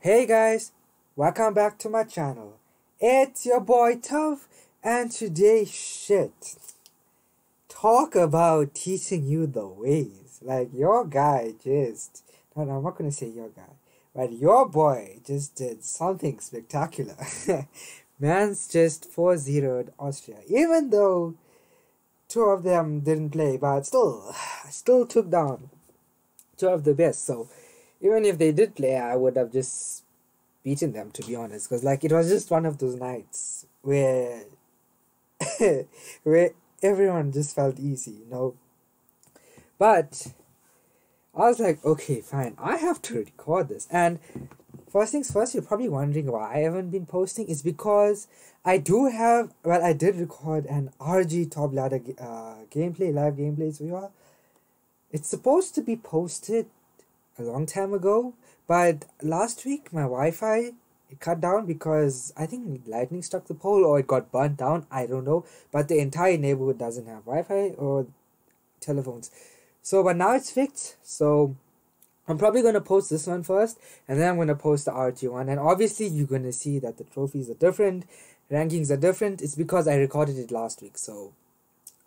Hey guys, welcome back to my channel. It's your boy Tav, and today talk about teaching you the ways. Like your guy no, I'm not gonna say your guy, but your boy just did something spectacular. Man's just 4-0'd Austria, even though two of them didn't play, but still took down two of the best. So even if they did play, I would have just beaten them, to be honest, because like it was just one of those nights where where everyone just felt easy. But I was like, okay, fine, I have to record this. And first things first, you're probably wondering why I haven't been posting. It's because I did record an RG top ladder live gameplays for you all. It's supposed to be posted a long time ago, but last week my Wi-Fi it cut down because I think lightning struck the pole or it got burnt down. I don't know, but the entire neighborhood doesn't have Wi-Fi or telephones. So, but now it's fixed. So I'm probably gonna post this one first, and then I'm gonna post the RG one. And obviously, you're gonna see that the trophies are different, rankings are different. It's because I recorded it last week, so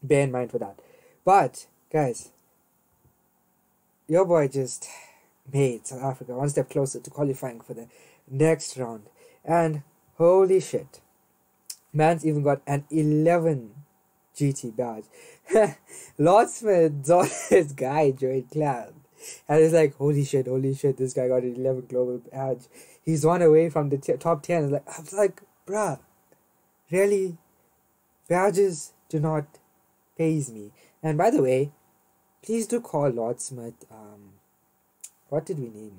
bear in mind for that. But guys, your boy just made South Africa one step closer to qualifying for the next round. And holy shit, man's even got an 11 GT badge. Lord Smith saw this guy join clan, and it's like, holy shit, this guy got an 11 global badge. He's one away from the top 10. I was like, bruh, really? Badges do not faze me. And by the way, please do call Lord Smith, what did we name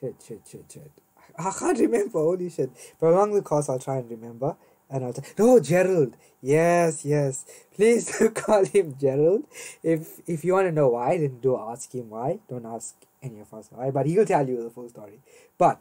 him? Shit. I can't remember, holy shit. But along the course, I'll try and remember. And no, Gerald. Yes. Please do call him Gerald. If you want to know why, then do ask him why. Don't ask any of us why, but he'll tell you the full story. But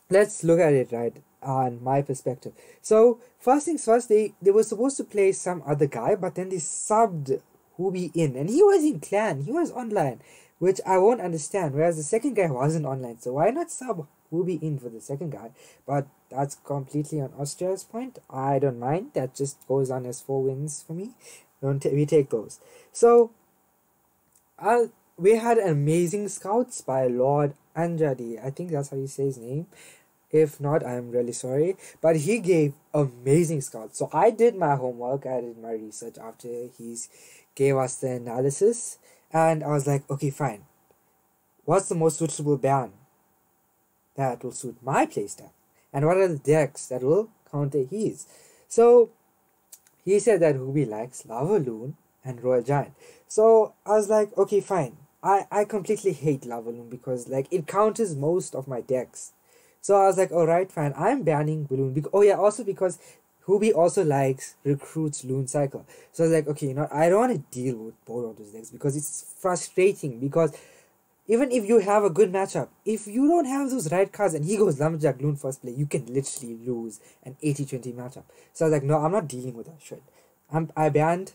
let's look at it right on my perspective. So first things first, they were supposed to play some other guy, but then they subbed Hubi in, and he was in clan. He was online, which I won't understand. Whereas the second guy wasn't online, so why not sub Hubi in for the second guy? But that's completely on Austria's point. I don't mind. That just goes on as 4 wins for me. We take those. So, we had amazing scouts by Lord Anjadi. I think that's how you say his name. If not, I'm really sorry. But he gave amazing scouts. So I did my homework. I did my research after he gave us the analysis. And I was like, okay, fine. What's the most suitable ban that will suit my playstyle? And what are the decks that will counter his? So he said that Hubi likes Lava Loon and Royal Giant. So I was like, okay, fine. I completely hate Lava Loon because like it counters most of my decks. So I was like, alright, fine. I'm banning Balloon. Also because Hubi also likes Recruit's Loon Cycle. So I was like, okay, I don't want to deal with both of those decks because it's frustrating. Because even if you have a good matchup, if you don't have those right cards and he goes Lumberjack Loon first play, you can literally lose an 80-20 matchup. So I was like, no, I'm not dealing with that shit. I banned...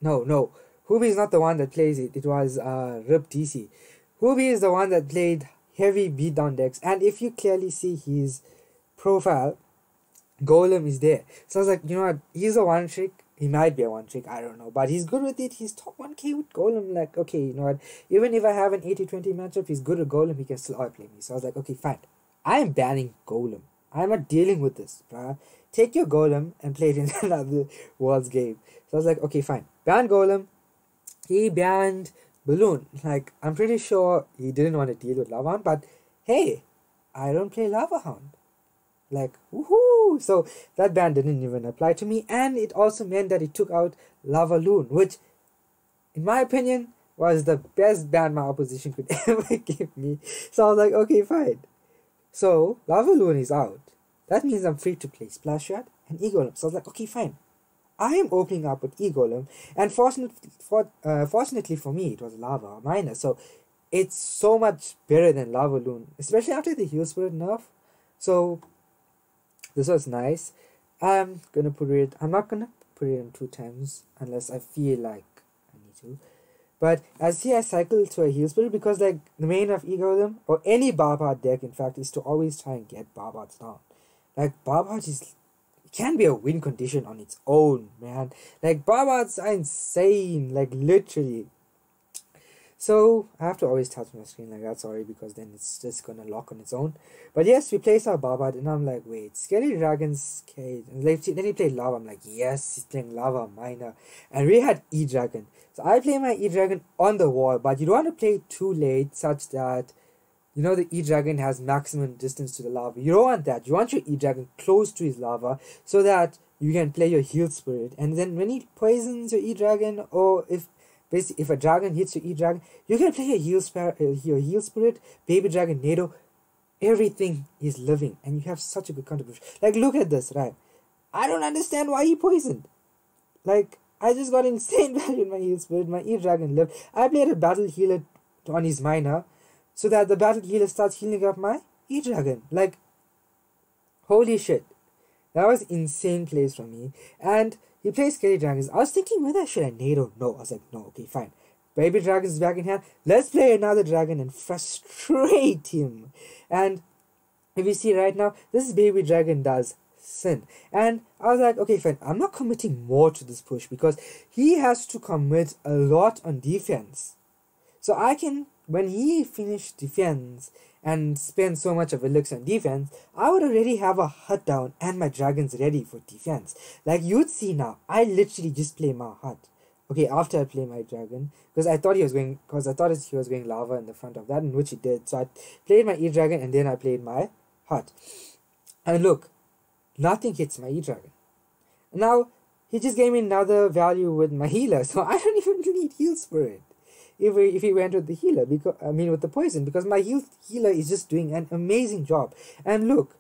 No. Hubi is not the one that plays it. It was Rip DC. Hubi is the one that played heavy beatdown decks. And if you clearly see his profile, Golem is there. So I was like, you know what? He's a one trick. He might be a one trick, I don't know, but he's good with it. He's top 1k with Golem. Like, okay, you know what? Even if I have an 80-20 matchup, he's good with Golem, he can still outplay me. So I was like, okay, fine. I am banning Golem. I'm not dealing with this, bruh. Take your Golem and play it in another world's game. So I was like, okay, fine. Ban Golem. He banned Balloon. Like, I'm pretty sure he didn't want to deal with Lava Hound, but hey, I don't play Lava Hound. Like, woohoo! So that ban didn't even apply to me, and it also meant that it took out Lava Loon, which, in my opinion, was the best ban my opposition could ever give me. So I was like, okay, fine. So Lava Loon is out. That means I'm free to play Splash Shot and E-Golem. So I was like, okay, fine. I am opening up with E-Golem, and fortunately for me, it was Lava minus. So it's so much better than Lava Loon, especially after the Heal Spirit nerf. So this was nice. I'm not gonna put it in 2 times unless I feel like I need to. But as see, I cycle to a heal spirit because like the main of Ego or any Barbard deck, in fact, is to always try and get Barbards down. Like Barbard can be a win condition on its own, man. Like Barbards are insane, like literally. So I have to always touch my screen like that, sorry, because then it's just gonna lock on its own. But yes, we place our Barbard, and I'm like, wait, Scary Dragon's Cage. And then he played Lava. I'm like, yes, he's playing Lava Minor. And we had E-Dragon. So I play my E-Dragon on the wall, but you don't want to play too late such that, you know, the E-Dragon has maximum distance to the lava. You don't want that. You want your E-Dragon close to his lava so that you can play your Heal Spirit. And then when he poisons your E-Dragon, or if a dragon hits your E-Dragon, you can play your Heal Spirit, Baby Dragon, Nado. Everything is living, and you have such a good contribution. Like, look at this, right? I don't understand why he poisoned. Like, I just got insane value in my Heal Spirit. My E-Dragon lived. I played a Battle Healer on his minor, so that the Battle Healer starts healing up my E-Dragon. Like, holy shit. That was insane plays from me. And he plays Scary Dragons. I was thinking, whether should I nade or no? I was like, no, okay, fine. Baby Dragon is back in hand. Let's play another dragon and frustrate him. And if you see right now, this Baby Dragon does sin. And I was like, okay, fine. I'm not committing more to this push because he has to commit a lot on defense. So I can, when he finished defense and spend so much of elixir on defense, I would already have a hut down and my dragons ready for defense. Like you'd see now, I literally just play my hut. Okay, after I play my dragon, because I thought he was going lava in the front of that, in which he did. So I played my E-Dragon and then I played my hut. And look, nothing hits my E-Dragon. Now, he just gave me another value with my healer, so I don't even need Heal Spirit. If he went with the healer, with the poison, because my healer is just doing an amazing job. And look,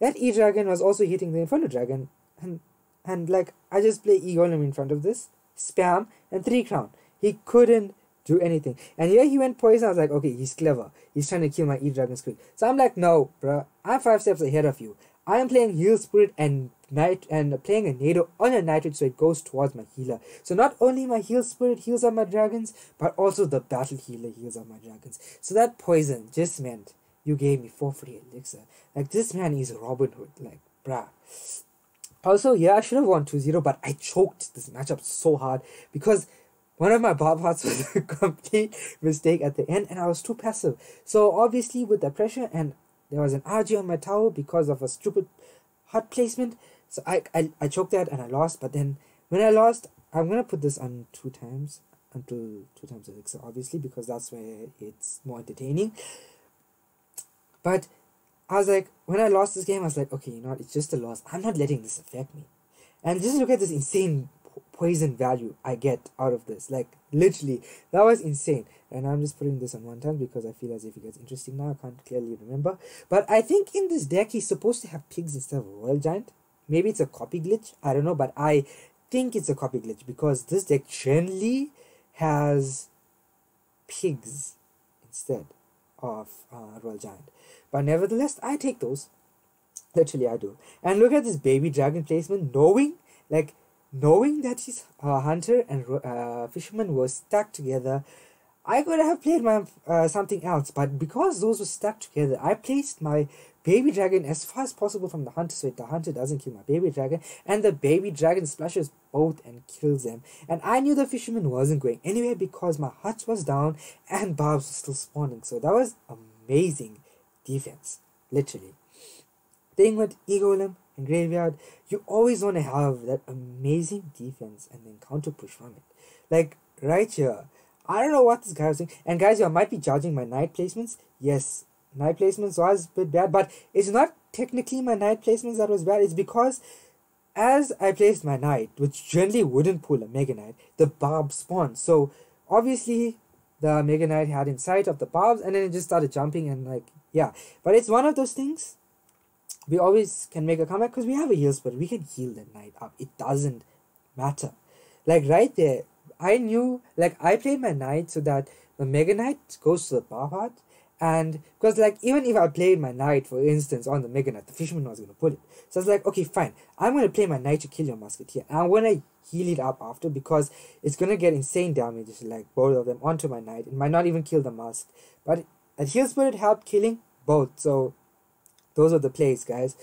that E-Dragon was also hitting the Inferno Dragon, and like, I just play E-Golem in front of this, spam, and 3 crown. He couldn't do anything. And here he went poison. I was like, okay, he's clever. He's trying to kill my E-Dragons quick. So I'm like, no, bruh, I'm 5 steps ahead of you. I am playing Heal Spirit and playing a Nado on a Nitrate so it goes towards my healer. So not only my Heal Spirit heals up my dragons, but also the Battle Healer heals up my dragons. So that poison just meant you gave me 4 free elixir. Like, this man is Robin Hood. Like, bruh. Also, yeah, I should have won 2-0, but I choked this matchup so hard because one of my Barbards was a complete mistake at the end and I was too passive. So obviously with the pressure, and there was an RG on my tower because of a stupid hut placement. So I choked that and I lost. But then when I lost, I'm going to put this on 2 times. Until 2 times elixir, obviously, because that's where it's more entertaining. But I was like, when I lost this game, I was like, okay, you know what, it's just a loss. I'm not letting this affect me. And just look at this insane poison value I get out of this. Like, literally, that was insane. And I'm just putting this on 1 time because I feel as if it gets interesting now. I can't clearly remember. But I think in this deck, he's supposed to have pigs instead of a Royal Giant. Maybe it's a copy glitch. I don't know, but I think it's a copy glitch because this deck generally has pigs instead of Royal Giant. But nevertheless, I take those. Literally, I do. And look at this Baby Dragon placement, knowing that his hunter and fisherman were stuck together. I could have played my something else, but because those were stuck together, I placed my Baby Dragon as far as possible from the hunter, so the hunter doesn't kill my Baby Dragon, and the Baby Dragon splashes both and kills them. And I knew the fisherman wasn't going anywhere because my hut was down and barbs were still spawning. So that was amazing defense, literally. Thing with E-Golem and Graveyard, you always want to have that amazing defense and then counter push from it. Like right here, I don't know what this guy was saying. And guys, you might be judging my knight placements. Yes, knight placements was a bit bad, but it's not technically my knight placements that was bad. It's because as I placed my knight, which generally wouldn't pull a Mega Knight, the barb spawned. So obviously the Mega Knight had in sight of the barbs and then it just started jumping and like, yeah. But it's one of those things. We always can make a comeback because we have a heal spell. We can heal the knight up. It doesn't matter. Like right there, I knew, like I played my knight so that the Mega Knight goes to the Barbard And because like even if I played my knight, for instance, on the Mega Knight, the fisherman was gonna pull it. So I was like, okay, fine. I'm gonna play my knight to kill your musketeer. And I'm gonna heal it up after because it's gonna get insane damage, like both of them onto my knight. It might not even kill the mask. But that heal spirit helped killing both. So those are the plays, guys.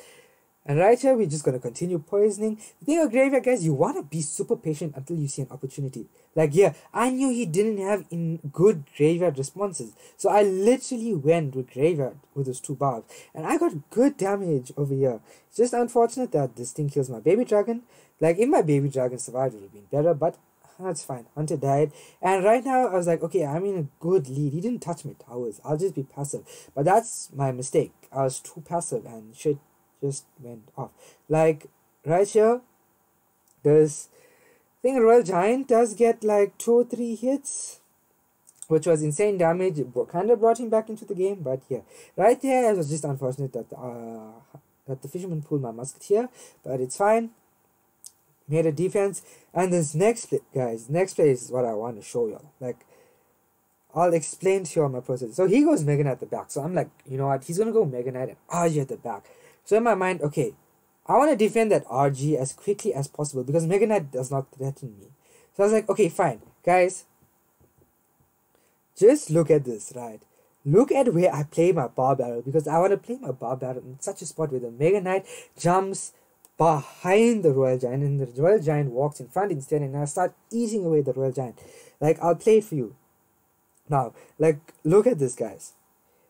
And right here, we're just going to continue poisoning. The thing with Graveyard, guys, you want to be super patient until you see an opportunity. Like, yeah, I knew he didn't have good Graveyard responses. So I literally went with Graveyard with those 2 barbs. And I got good damage over here. It's just unfortunate that this thing kills my baby dragon. Like, if my baby dragon survived, it would have been better. But that's fine. Hunter died. And right now, I was like, okay, I'm in a good lead. He didn't touch my towers. I'll just be passive. But that's my mistake. I was too passive and shit just went off. Like right here, this thing Royal Giant does get like 2 or 3 hits, which was insane damage. It kind of brought him back into the game. But yeah, right there it was just unfortunate that the fisherman pulled my musketeer, but it's fine. Made a defense. And this next play, guys, next play is what I want to show y'all. Like, I'll explain to you my process. So he goes Mega Knight at the back. So I'm like, you know what? He's gonna go Mega Knight and RG at the back. So in my mind, okay, I want to defend that RG as quickly as possible because Mega Knight does not threaten me. So I was like, okay, fine, guys, just look at this, right? Look at where I play my bar barrel because I want to play my bar barrel in such a spot where the Mega Knight jumps behind the Royal Giant and the Royal Giant walks in front instead, and I start eating away the Royal Giant. Like, I'll play it for you. Now, like, look at this, guys.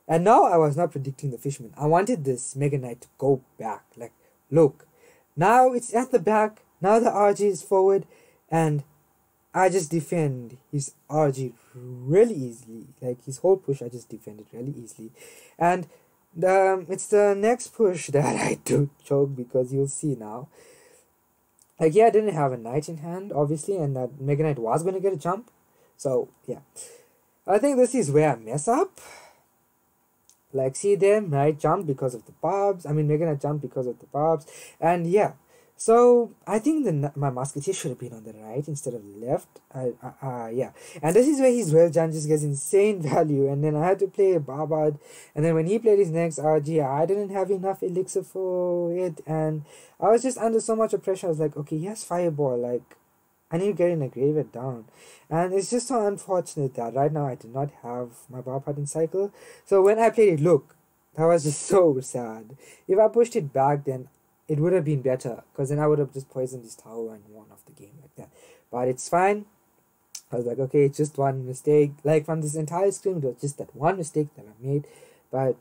And now I was not predicting the fisherman. I wanted this Mega Knight to go back. Like, look. Now it's at the back. Now the RG is forward. And I just defend his RG really easily. Like, his whole push, I just defended really easily. And it's the next push that I do choke because you'll see now. Like, yeah, I didn't have a knight in hand, obviously. And that Mega Knight was going to get a jump. So, yeah. I think this is where I mess up. Like, see them, right? Jump because of the barbs. I mean, Mega Knight jumped because of the barbs. And yeah. So, I think my musketeer should have been on the right instead of the left. Yeah. And this is where his Royal Giant just gets insane value. And then I had to play a Barbard. And then when he played his next RG, I didn't have enough elixir for it. And I was just under so much pressure. I was like, okay, he has Fireball. Like, I need to get in a Graveyard down. And it's just so unfortunate that right now I do not have my Barbard in cycle. So when I played it, look, that was just so sad. If I pushed it back, then it would have been better. Because then I would have just poisoned this tower and won off the game like that. But it's fine. I was like, okay, it's just one mistake. Like, from this entire screen, it was just that one mistake that I made. But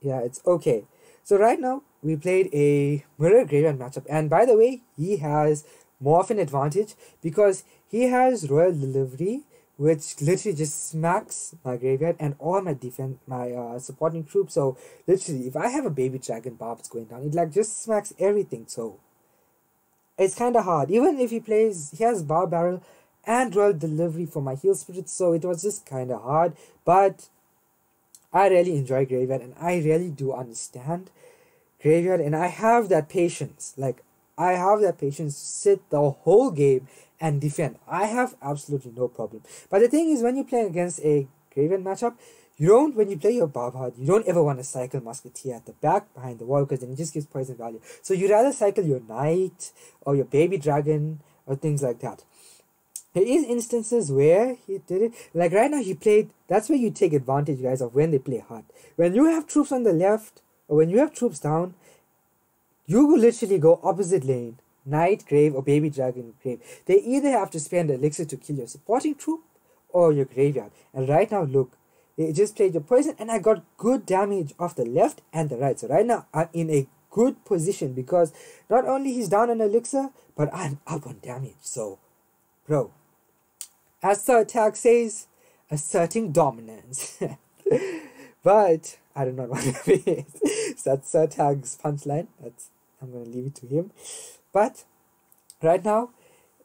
yeah, it's okay. So right now, we played a Mirror Graveyard matchup. And by the way, he has more of an advantage because he has Royal Delivery, which literally just smacks my graveyard and all my supporting troops. So literally, if I have a baby dragon barbs going down, it like just smacks everything. So it's kind of hard. Even if he has bar barrel and Royal Delivery for my heal spirits, so it was just kind of hard. But I really enjoy graveyard and I really do understand graveyard, and I have that patience. Like, I have that patience to sit the whole game and defend. I have absolutely no problem. But the thing is, when you play against a Graveyard matchup, when you play your Barbard, you don't ever want to cycle Musketeer at the back behind the wall because then it just gives poison value. So you'd rather cycle your Knight or your Baby Dragon or things like that. There is instances where he did it. Like right now he played, that's where you take advantage, guys, of when they play hard. When you have troops on the left or when you have troops down, you will literally go opposite lane, Knight, Grave, or Baby Dragon, Grave. They either have to spend elixir to kill your supporting troop or your graveyard. And right now, look, they just played your poison and I got good damage off the left and the right. So right now, I'm in a good position because not only he's down on elixir, but I'm up on damage. So, bro, as the attack says, asserting dominance. But I do not want to be it. So that's Sir Tag's punchline. I'm going to leave it to him. But right now,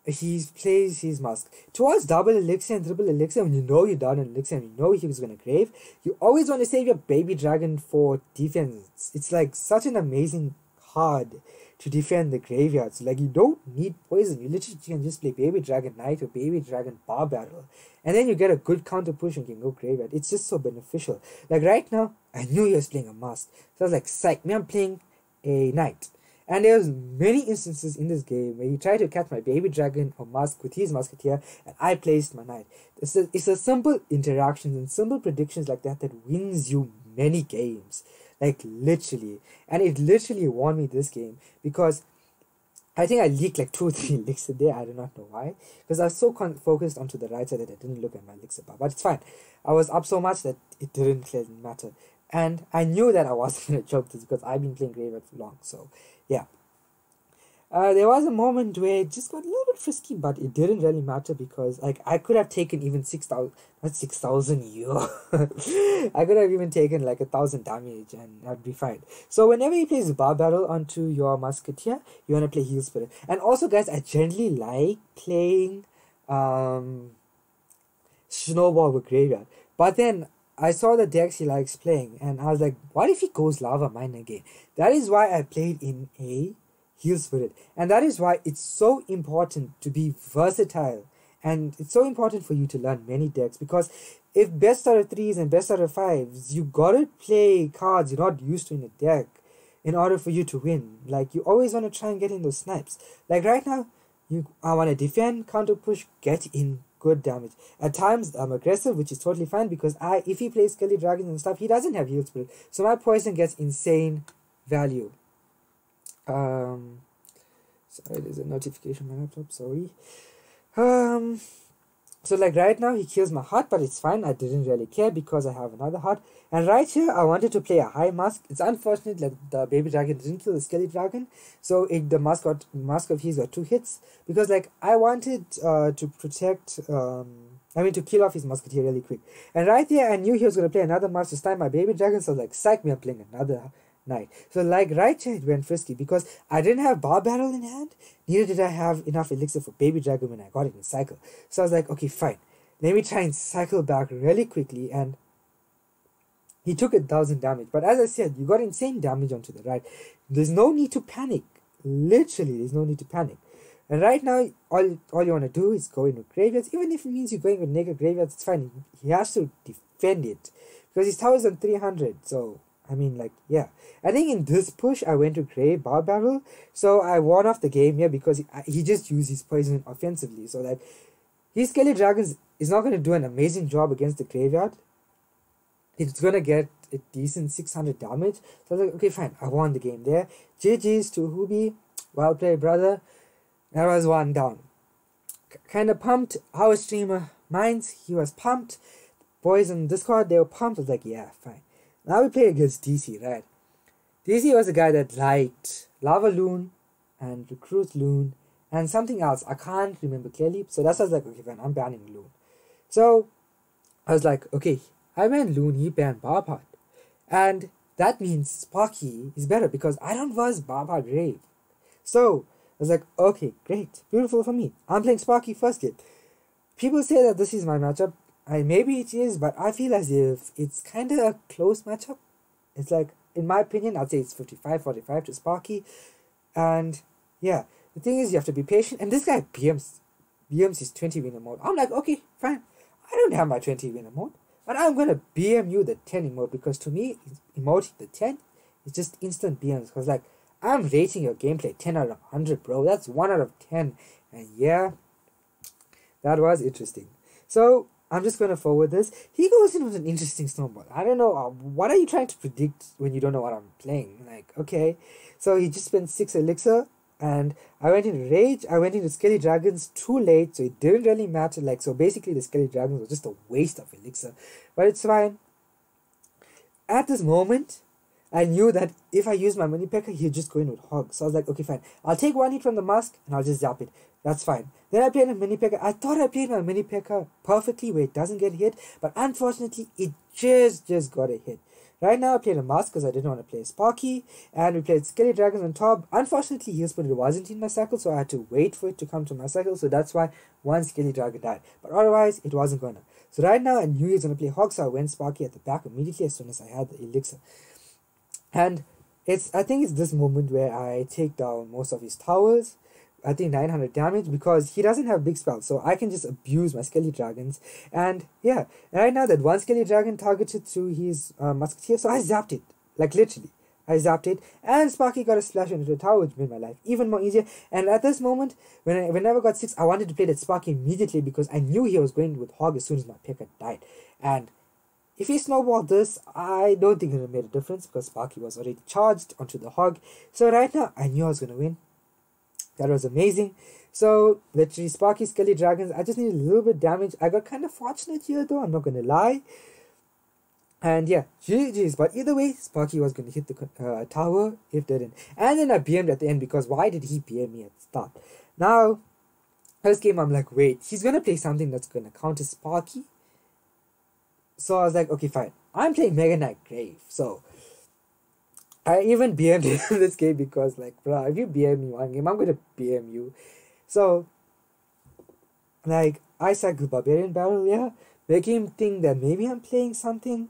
he plays his mask. Towards double elixir and triple elixir, when you know you're down on elixir and you know he was going to grave, you always want to save your baby dragon for defense. It's like such an amazing hard to defend the graveyards. Like, you don't need poison. You literally can just play Baby Dragon Knight or Baby Dragon Bar Battle, and then you get a good counter push and can go graveyard. It's just so beneficial. Like right now, I knew he was playing a Mask, so I was like, psych, me, I'm playing a Knight. And there's many instances in this game where he tried to catch my Baby Dragon or Mask with his Musketeer, and I placed my Knight. It's a simple interactions and simple predictions like that that wins you many games. Like, literally. And it literally won me this game because I think I leaked like 2 or 3 licks a day. I do not know why. Because I was so focused onto the right side that I didn't look at my licks bar. But it's fine. I was up so much that it didn't clearly matter. And I knew that I wasn't going to choke this because I've been playing Graveyard for long. So, yeah. There was a moment where it just got a little bit frisky, but it didn't really matter because, like, I could have taken even 6,000, not 6,000 euro. I could have even taken like 1,000 damage and I'd be fine. So whenever you place Bar Battle onto your Musketeer, you want to play Heal Spirit. And also, guys, I generally like playing Snowball with Graveyard. But then I saw the decks he likes playing and I was like, what if he goes Lava Mine again? That is why I played in a Heal Spirit, and that is why it's so important to be versatile, and it's so important for you to learn many decks, because if best out of 3s and best out of 5s, you gotta play cards you're not used to in a deck in order for you to win. Like, you always want to try and get in those snipes. Like right now, I want to defend, counter push, get in good damage. At times I'm aggressive, which is totally fine, because if he plays Skelly Dragons and stuff, he doesn't have Heal Spirit, so my poison gets insane value. Sorry, there's a notification on my laptop, sorry. So like right now he kills my heart, but it's fine, I didn't really care because I have another heart. And right here I wanted to play a high Mask. It's unfortunate that the Baby Dragon didn't kill the Skelly Dragon, so the mask of his got 2 hits, because like I wanted to protect to kill off his Musketeer really quick. And right there I knew he was going to play another Mask to stun my Baby Dragon, so like, psych me, I'm playing another Knight. So like right here it went frisky because I didn't have Bar Battle in hand, neither did I have enough elixir for Baby Dragon when I got it in cycle. So I was like, okay, fine, let me try and cycle back really quickly, and he took 1,000 damage. But as I said, you got insane damage onto the right. There's no need to panic. Literally, there's no need to panic. And right now, all you want to do is go in with Graveyards. Even if it means you're going with naked Graveyards, it's fine. He has to defend it because his tower is on 300. So I mean, like, yeah. I think in this push, I went to Grey Bar Battle, so I won off the game here because he just used his poison offensively. So that his Skelly Dragons is not going to do an amazing job against the Graveyard. It's going to get a decent 600 damage. So I was like, okay, fine, I won the game there. GG's to Hubi. Well played, brother. That was 1 down. Kind of pumped. Our streamer Minds, he was pumped. Boys on Discord, they were pumped. I was like, yeah, fine. Now we play against DC, right? DC was a guy that liked Lava Loon and Recruit Loon and something else. I can't remember clearly. So that's why I was like, okay, fine, I'm banning Loon. So I was like, okay, I ban Loon, he banned Barbard. And that means Sparky is better because I don't verse Barbard Grave. So I was like, okay, great, beautiful for me. I'm playing Sparky first game. People say that this is my matchup. Maybe it is, but I feel as if it's kind of a close matchup. It's like, in my opinion, I'd say it's 55-45 to Sparky. And yeah, the thing is, you have to be patient. And this guy BMs his 20 winner mode. I'm like, okay, fine. I don't have my 20 winner mode, but I'm going to BM you the 10 emote, because to me, emoting the 10 is just instant BMs. Because like, I'm rating your gameplay 10 out of 100, bro. That's 1 out of 10. And yeah, that was interesting. So I'm just going to forward this. He goes in with an interesting snowball. I don't know. What are you trying to predict when you don't know what I'm playing? Like, okay. So he just spent 6 elixir. And I went into Rage. I went into Skelly Dragons too late. So it didn't really matter. Like, so basically the Skelly Dragons was just a waste of elixir. But it's fine. At this moment, I knew that if I use my Mini P.E.K.K.A, he'd just go in with Hog. So I was like, okay, fine. I'll take 1 hit from the Mask and I'll just zap it. That's fine. Then I played a Mini P.E.K.K.A. I thought I played my Mini P.E.K.K.A perfectly where it doesn't get hit. But unfortunately, it just got a hit. Right now, I played a Mask because I didn't want to play Sparky. And we played Skelly Dragons on top. Unfortunately, Heal Spirit wasn't in my cycle, so I had to wait for it to come to my cycle. So that's why 1 Skelly Dragon died. But otherwise, it wasn't gonna. So right now, I knew he was going to play Hog, so I went Sparky at the back immediately as soon as I had the elixir. And I think it's this moment where I take down most of his towers. I think 900 damage because he doesn't have big spells, so I can just abuse my Skelly Dragons. And yeah, right now that one Skelly Dragon targeted to his Musketeer, so I zapped it. Like literally. I zapped it, and Sparky got a splash into the tower, which made my life even more easier. And at this moment, whenever I got 6, I wanted to play that Sparky immediately because I knew he was going with Hog as soon as my pick had died. And if he snowballed this, I don't think it would have made a difference because Sparky was already charged onto the Hog. So right now, I knew I was going to win. That was amazing. So, literally, Sparky, Skelly Dragons, I just needed a little bit of damage. I got kind of fortunate here though, I'm not going to lie. And yeah, GG's. But either way, Sparky was going to hit the tower if they didn't. And then I BM'd at the end because why did he BM me at the start? Now, first game, I'm like, wait, he's going to play something that's going to counter Sparky. So I was like, okay, fine. I'm playing Mega Knight Grave. So I even BM'd him in this game because, like, bro, if you BM me one game, I'm going to BM you. So, like, I cycle Barbarian Battle, yeah, making him think that maybe I'm playing something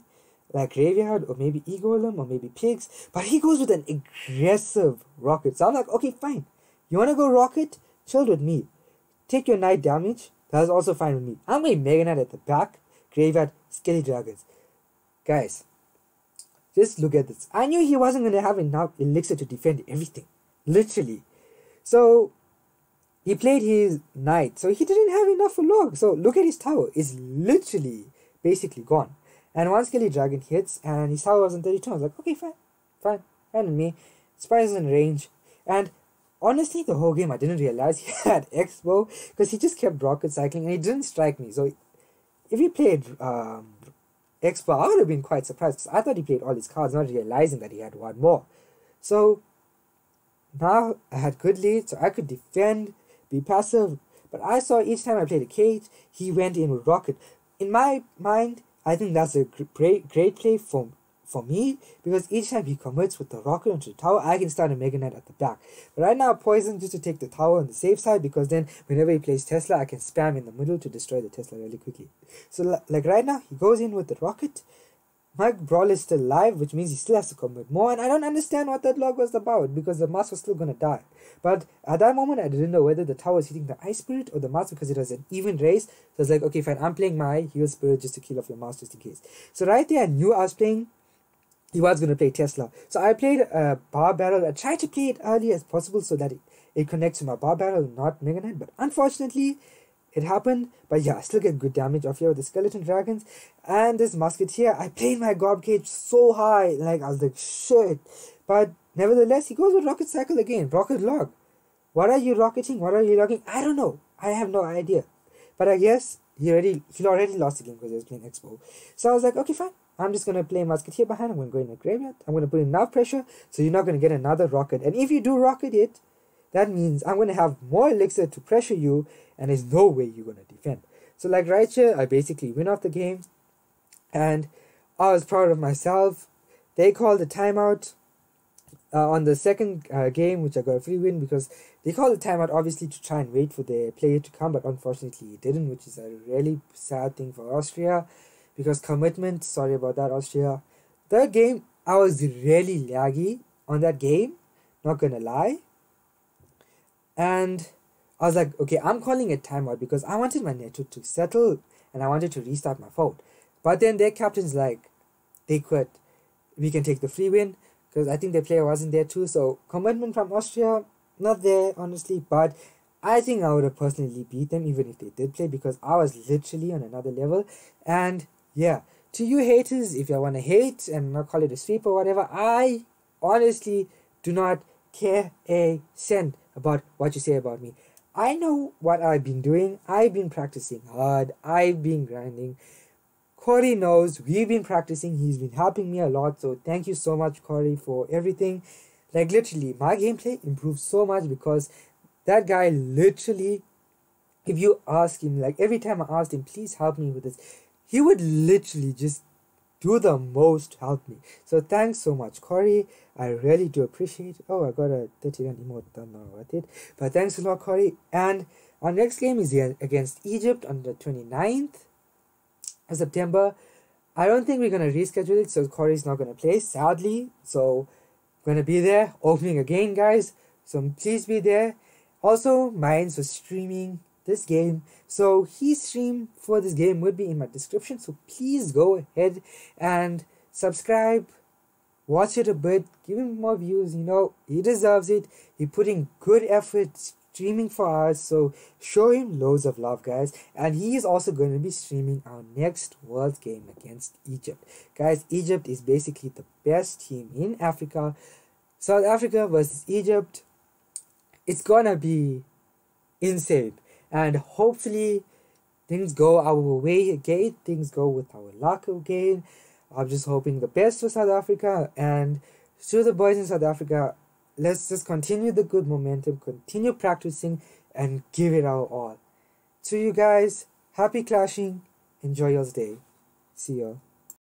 like Graveyard or maybe E-Golem or maybe Pigs. But he goes with an aggressive Rocket. So I'm like, okay, fine. You want to go Rocket? Chill with me. Take your Knight damage. That's also fine with me. I'm going Mega Knight at the back. Graveyard, Skelly Dragons. Guys, just look at this. I knew he wasn't going to have enough elixir to defend everything. Literally. So, he played his Knight. So, he didn't have enough for Log. So, look at his tower. It's literally basically gone. And one Skelly Dragon hits and his tower was on 32. I was like, okay, fine. Fine with me. Spice is in range. And honestly, the whole game I didn't realize he had Expo because he just kept rocket cycling and he didn't strike me. So, if he played Expo, I would have been quite surprised because I thought he played all his cards, not realizing that he had one more. So now I had good lead, so I could defend, be passive. But I saw each time I played a cage, he went in with Rocket. In my mind, I think that's a great play for me because each time he commits with the Rocket onto the tower, I can start a Mega Knight at the back. But right now, Poison just to take the tower on the safe side because then whenever he plays Tesla, I can spam in the middle to destroy the Tesla really quickly. So like right now, he goes in with the Rocket. My Brawl is still alive, which means he still has to commit more, and I don't understand what that log was about because the Mask was still gonna die. But at that moment, I didn't know whether the tower was hitting the Ice Spirit or the Mask because it was an even race. So I was like, okay, fine, I'm playing my Heal Spirit just to kill off your Mask just in case. So right there, I knew I was playing. He was going to play Tesla. So I played a bar barrel. I tried to play it early as possible so that it connects to my bar barrel, not Mega Knight. But unfortunately, it happened. But yeah, I still get good damage off here with the Skeleton Dragons. And this Musketeer, I played my Gob Cage so high. Like, I was like, shit. But nevertheless, he goes with Rocket Cycle again. Rocket Log. What are you rocketing? What are you logging? I don't know. I have no idea. But I guess he already lost the game because he was playing Expo. So I was like, okay, fine. I'm just going to play Musketeer behind. I'm going to go in a Graveyard. I'm going to put enough pressure so you're not going to get another Rocket. And if you do Rocket it, that means I'm going to have more elixir to pressure you and there's no way you're going to defend. So like right here, I basically win off the game. And I was proud of myself. They called a timeout on the second game, which I got a free win because they called a timeout obviously to try and wait for the player to come. But unfortunately, it didn't, which is a really sad thing for Austria. Because commitment, sorry about that, Austria. That game, I was really laggy on that game, not gonna lie. And I was like, okay, I'm calling it timeout because I wanted my network to settle and I wanted to restart my phone. But then their captain's like, they quit. We can take the free win because I think their player wasn't there too. So commitment from Austria, not there, honestly. But I think I would have personally beat them even if they did play because I was literally on another level. And yeah, to you haters, if you want to hate and not call it a sweep or whatever, I honestly do not care a cent about what you say about me. I know what I've been doing. I've been practicing hard. I've been grinding. Corey knows we've been practicing. He's been helping me a lot. So thank you so much, Corey, for everything. Like literally, my gameplay improved so much because that guy literally, if you ask him, like every time I asked him, please help me with this, he would literally just do the most to help me. So thanks so much, Corey. I really do appreciate it. Oh, I got a 31 emote, don't know what it. But thanks a lot, Corey. And our next game is against Egypt on the 29th of September. I don't think we're going to reschedule it, so Corey's not going to play, sadly. So gonna be there opening again, guys, so please be there. Also, Mines was streaming this game, so his stream for this game would be in my description, so please go ahead and subscribe, watch it a bit, give him more views. You know, he deserves it. He put in good effort streaming for us, so show him loads of love, guys. And he is also going to be streaming our next world game against Egypt. Guys, Egypt is basically the best team in Africa. South Africa versus Egypt, it's gonna be insane, and hopefully things go our way again, things go with our luck again. I'm just hoping the best for South Africa, and to the boys in South Africa, let's just continue the good momentum, continue practicing, and give it our all. To you guys, happy clashing, enjoy your day, see ya.